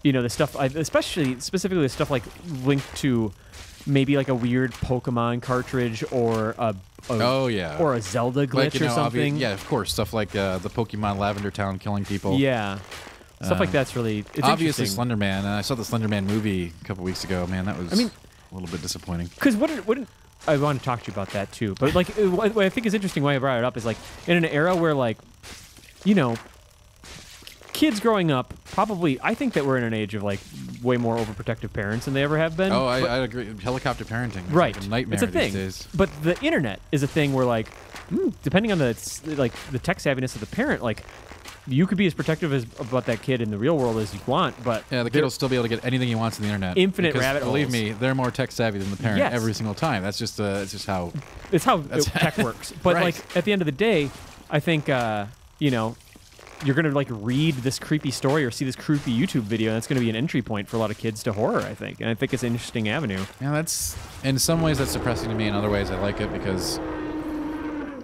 the stuff, specifically the stuff like linked to maybe like a weird Pokemon cartridge or a Oh yeah. or a Zelda glitch or something. Yeah, of course. Stuff like the Pokemon Lavender Town killing people. Yeah. Stuff like that's really it's obviously interesting. Slenderman. And I saw the Slenderman movie a couple weeks ago. Man, that was a little bit disappointing. Because I want to talk to you about that too. But like, what I think is interesting why I brought it up is like in an era where like, you know, kids growing up probably, I think that we're in an age of like way more overprotective parents than they ever have been. Oh, I agree. Helicopter parenting is right, like a nightmare it's a thing. these days. But the internet is a thing where like, depending on the tech savviness of the parent, like you could be as protective about that kid in the real world as you want, but yeah, the kid will still be able to get anything he wants on the internet. Infinite because, rabbit holes. Believe me, they're more tech savvy than the parent Yes. every single time. That's just it's just how tech works. But Right. like at the end of the day, I think you know, you're gonna like read this creepy story or see this creepy YouTube video, and that's gonna be an entry point for a lot of kids to horror. I think, and I think it's an interesting avenue. Yeah, that's in some ways that's depressing to me. In other ways, I like it because,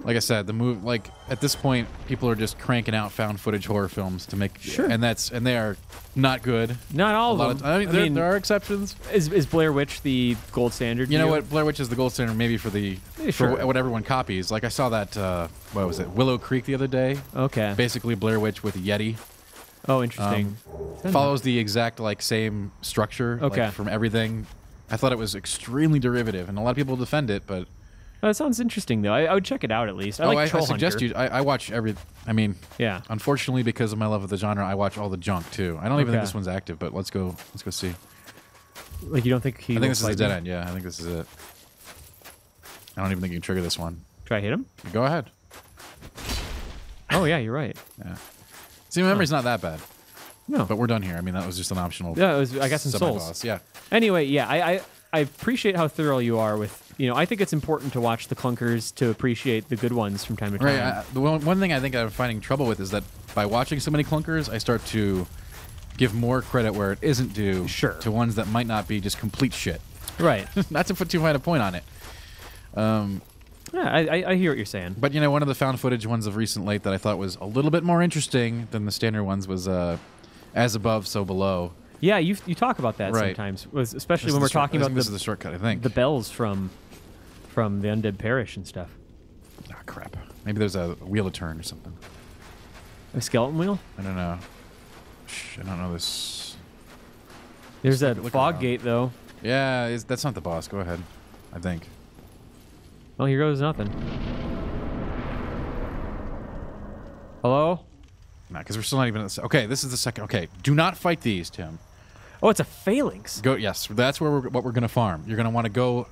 like I said, the move like at this point, people are just cranking out found footage horror films to make and they are not good. Not all of them. I mean, there are exceptions. Is Blair Witch the gold standard? You know what? Blair Witch is the gold standard maybe for the sure. for what everyone copies. Like I saw that what was it? Willow Creek the other day. Okay. Basically Blair Witch with a Yeti. Oh, interesting. Follows the exact like same structure like, from everything. I thought it was extremely derivative, and a lot of people defend it, but that sounds interesting though. I would check it out at least. I suggest you. I watch every. I mean, yeah. Unfortunately, because of my love of the genre, I watch all the junk too. I don't even think this one's active, but let's go see. Like you don't think he? I think this is the dead end. Yeah, I think this is it. I don't even think you can trigger this one. Try hit him. Go ahead. Oh yeah, you're right. Yeah. See, my memory's not that bad. No, but we're done here. I mean, that was just an optional. Yeah, it was. I guess in Souls. Yeah. Anyway, yeah, I appreciate how thorough you are with. You know, I think it's important to watch the clunkers to appreciate the good ones from time to time. Right. The one thing I think I'm finding trouble with is that by watching so many clunkers, I start to give more credit where it isn't due to ones that might not be just complete shit. Right. Not to put too fine a point on it. Yeah, I hear what you're saying. But, you know, one of the found footage ones of recent late that I thought was a little bit more interesting than the standard ones was As Above, So Below. Yeah, you talk about that sometimes, especially when we're talking about this is the shortcut, I think. The bells from the Undead Parish and stuff. Ah, crap. Maybe there's a wheel to turn or something. A skeleton wheel? I don't know. I don't know this. There's a fog gate, though. Yeah, that's not the boss. Go ahead. I think. Well, here goes nothing. Hello? Nah, because we're still not even at the... Okay, this is the second... Okay, do not fight these, Tim. Oh, it's a phalanx. Yes, that's where what we're going to farm. You're going to want to go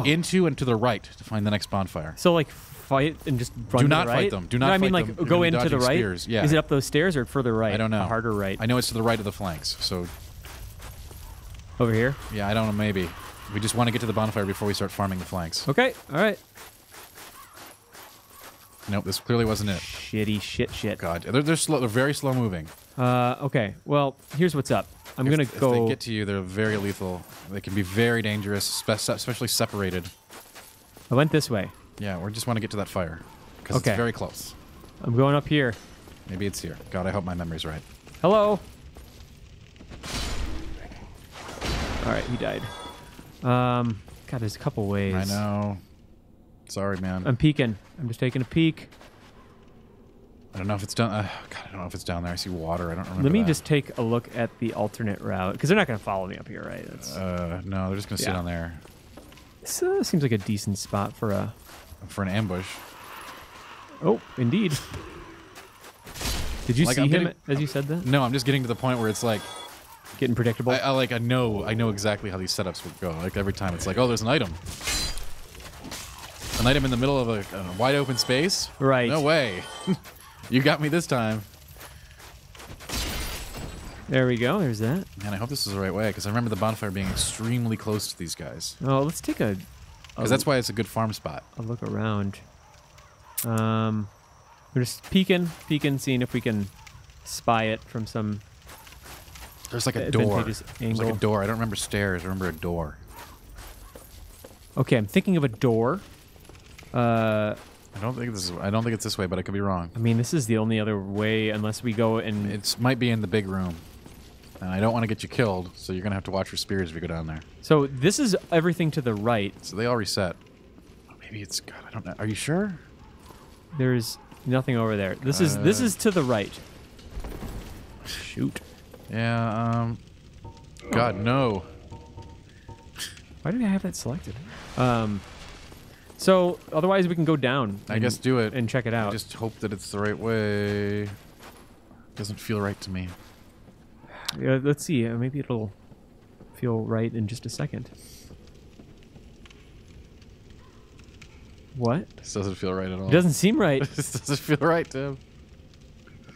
into and to the right to find the next bonfire. So, like, fight and just run Do to not the right? fight them. Do not fight them. I mean, like, go into the right? Spears. Yeah. Is it up those stairs or further right? I don't know. A harder right? I know it's to the right of the flanks, so... Over here? Yeah, I don't know, maybe. We just want to get to the bonfire before we start farming the flanks. Okay, all right. Nope, this clearly wasn't it. Shitty shit. God, they're slow. They're very slow moving. Okay. Well, here's what's up. I'm gonna go. If they get to you, they're very lethal. They can be very dangerous, especially separated. I went this way. Yeah, we just want to get to that fire because it's very close. I'm going up here. Maybe it's here. God, I hope my memory's right. Hello. All right, he died. God, there's a couple ways. I know. Sorry, man. I'm peeking. I'm just taking a peek. I don't know if it's down. God, I don't know if it's down there. I see water. I don't remember. Let me just take a look at the alternate route because they're not going to follow me up here, right? No, they're just going to sit on there. This seems like a decent spot for an ambush. Oh, indeed. Did you see him as you said that? No, I'm just getting to the point where it's like getting predictable. I know exactly how these setups would go. Like every time, it's like, oh, there's an item. An item in the middle of a wide open space? Right. No way. You got me this time. There we go. There's that. Man, I hope this is the right way, because I remember the bonfire being extremely close to these guys. Oh, let's take a... Because that's why it's a good farm spot. I'll look around. We're just peeking, seeing if we can spy it from some... There's like a door. There's like a door. I don't remember stairs. I remember a door. Okay, I'm thinking of a door. I don't think it's this way, but I could be wrong. I mean, this is the only other way unless we go and... It might be in the big room. And I don't want to get you killed, so you're going to have to watch for spears if you go down there. So this is everything to the right. So they all reset. Oh, maybe it's... God, I don't know. Are you sure? There's nothing over there. This is to the right. Shoot. Yeah, God, no. Why did I have that selected? So otherwise we can go down. I guess do it. And check it out. I just hope that it's the right way. Doesn't feel right to me. Yeah, let's see. Maybe it'll feel right in just a second. What? This doesn't feel right at all. It doesn't seem right. This doesn't feel right, Tim.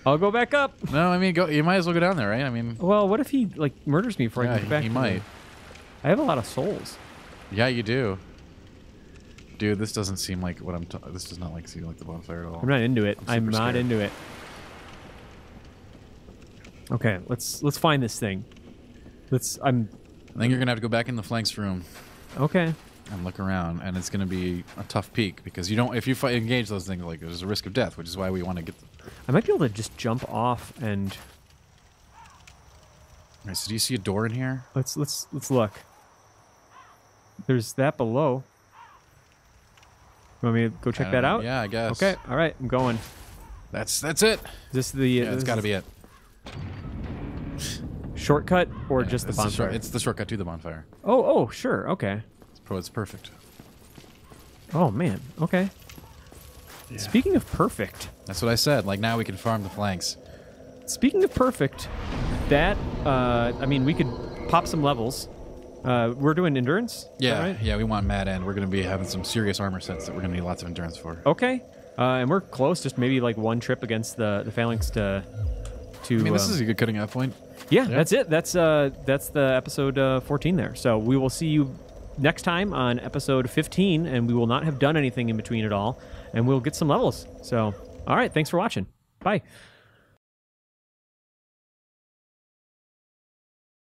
I'll go back up. No, I mean, go. You might as well go down there, right? I mean, Well, what if he like murders me before I yeah, can get back? he to might. him? I have a lot of souls. Yeah, you do. Dude, this doesn't seem like what I'm. This does not seem like the bonfire at all. I'm not into it. I'm super not scared. into it. Okay, let's find this thing. I think you're gonna have to go back in the flanks room Okay. and look around, and it's gonna be a tough peek because you don't. If you engage those things, like there's a risk of death, which is why we want to get. I might be able to just jump off and All right, so do you see a door in here? let's look. There's that below. You want me to go check that out? Yeah, I guess. Okay. All right. I'm going. That's it. Is this the? Yeah, it's this got to is be it. shortcut or Yeah, just the it's bonfire? It's the shortcut to the bonfire. Oh, sure. Okay. It's perfect. Oh man. Okay. Yeah. Speaking of perfect. That's what I said. Like now we can farm the flanks. Speaking of perfect, that I mean, we could pop some levels. We're doing endurance. Is that Yeah, right? yeah. We want mad end. We're going to be having some serious armor sets that we're going to need lots of endurance for. Okay. And we're close. Just maybe like one trip against the phalanx to. I mean, this is a good cutting off point. Yeah, that's it. That's the episode 14 there. So we will see you next time on episode 15, and we will not have done anything in between at all, and we'll get some levels. So, all right, thanks for watching. Bye.